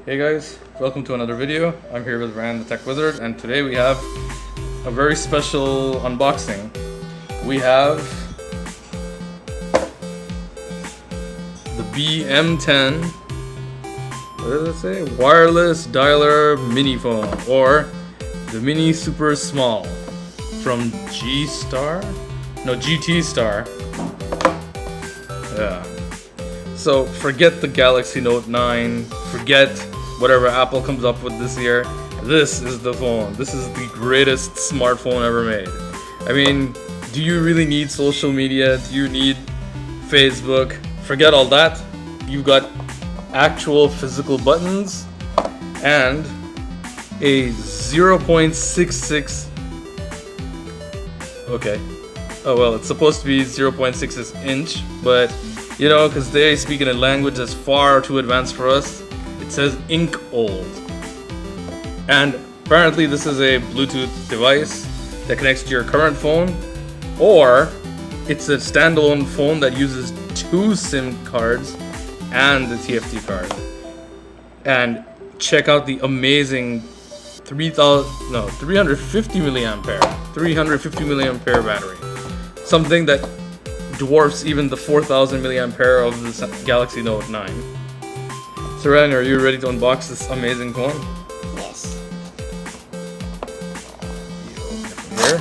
Hey guys, welcome to another video. I'm here with Rayan the Techwizard, and today we have a very special unboxing. We have the BM10, what does it say? Wireless dialer mini phone, or the mini super small from G-Star? No, GT Star. Yeah. So forget the Galaxy Note 9, forget whatever Apple comes up with this year. This is the phone. This is the greatest smartphone ever made. I mean, do you really need social media? Do you need Facebook? Forget all that. You've got actual physical buttons and a 0.66. Okay. Oh well, it's supposed to be 0.66 inch, but you know, because they speak in a language that's far too advanced for us. It says ink old. And apparently this is a Bluetooth device that connects to your current phone, or it's a standalone phone that uses 2 SIM cards and the TFT card. And check out the amazing 350 milliampere battery. Something that dwarfs even the 4000 milliampere of the Galaxy Note 9. So Rayan, are you ready to unbox this amazing phone? Yes. Here?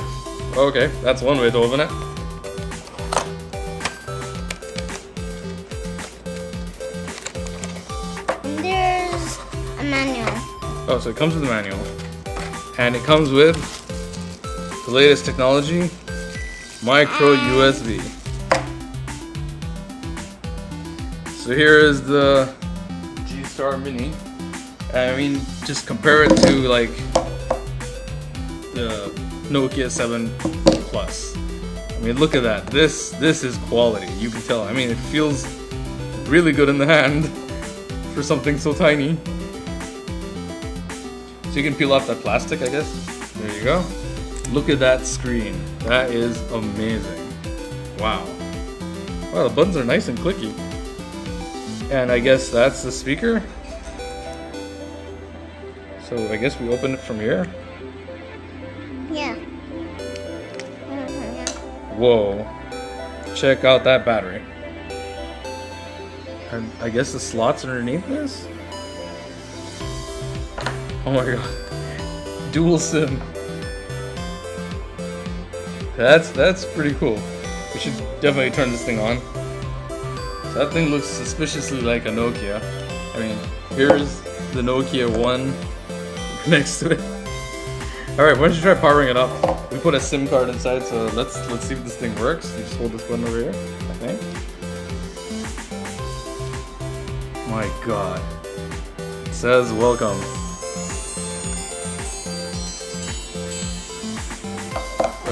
Okay, that's one way to open it. And there's a manual. Oh, so it comes with a manual. And it comes with the latest technology, micro USB. So here is the G-Star Mini. I mean, just compare it to like the Nokia 7 Plus. I mean, look at that. This is quality. You can tell. I mean, it feels really good in the hand for something so tiny. So you can peel off that plastic, I guess. There you go. Look at that screen. That is amazing. Wow. Wow, the buttons are nice and clicky. And I guess that's the speaker. So I guess we open it from here. Yeah. Whoa. Check out that battery. And I guess the slots underneath this? Oh my god. Dual SIM. That's pretty cool. We should definitely turn this thing on. That thing looks suspiciously like a Nokia. I mean, here's the Nokia 1 next to it. Alright, why don't you try powering it up? We put a SIM card inside, so let's see if this thing works. You just hold this button over here, I think. My god. It says welcome.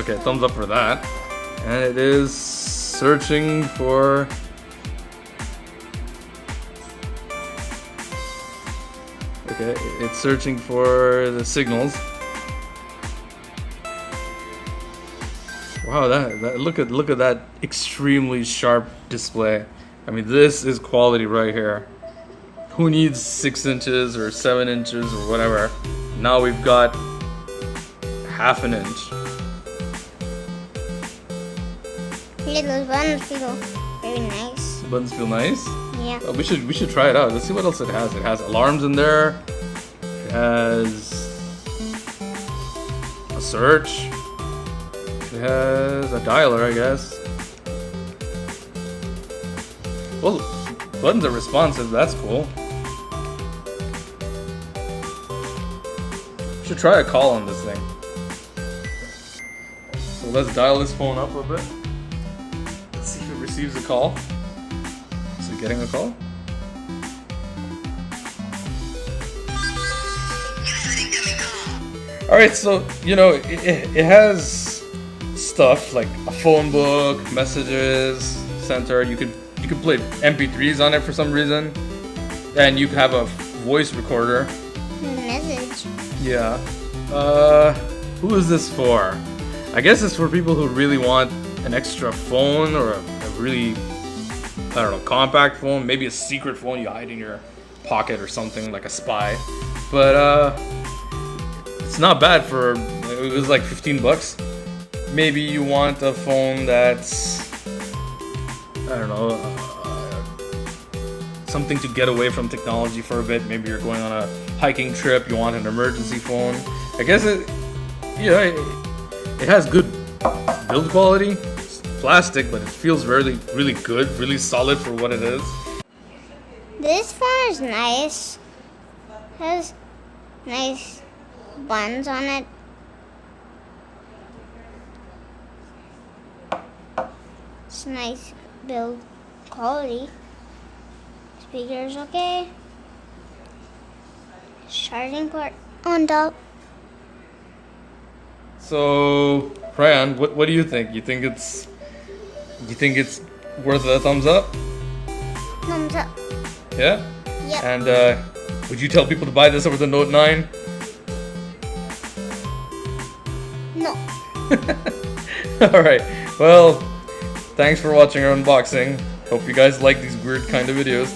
Okay, thumbs up for that. And it is searching for... Okay, it's searching for the signals. Wow, that look at that extremely sharp display. I mean, this is quality right here. Who needs 6 inches or 7 inches or whatever? Now we've got ½ an inch. Yeah, those buttons feel very nice. The buttons feel nice. Yeah. Oh, we should try it out. Let's see what else it has. It has alarms in there. It has a search. It has a dialer, I guess. Well, buttons are responsive. That's cool. Should try a call on this thing. So let's dial this phone up a bit. Let's see if it receives a call. Is it getting a call? Alright, so, you know, it has stuff like a phone book, messages, center. You could play MP3s on it for some reason. And you have a voice recorder. Message. Yeah. Who is this for? I guess it's for people who really want an extra phone or a really, I don't know, compact phone. Maybe a secret phone you hide in your pocket or something, like a spy. But it's not bad for, it was like 15 bucks. Maybe you want a phone that's, I don't know, something to get away from technology for a bit. Maybe you're going on a hiking trip, you want an emergency phone. I guess it has good build quality. It's plastic, but it feels really good, really solid for what it is. This phone is nice. Has nice buttons on it. It's nice build quality. Speakers okay. Charging port on top. So, Rayan, what do you think? You think it's worth a thumbs up? Thumbs up. Yeah? Yep. And would you tell people to buy this over the Note 9? No. Alright, well, thanks for watching our unboxing. Hope you guys like these weird kind of videos.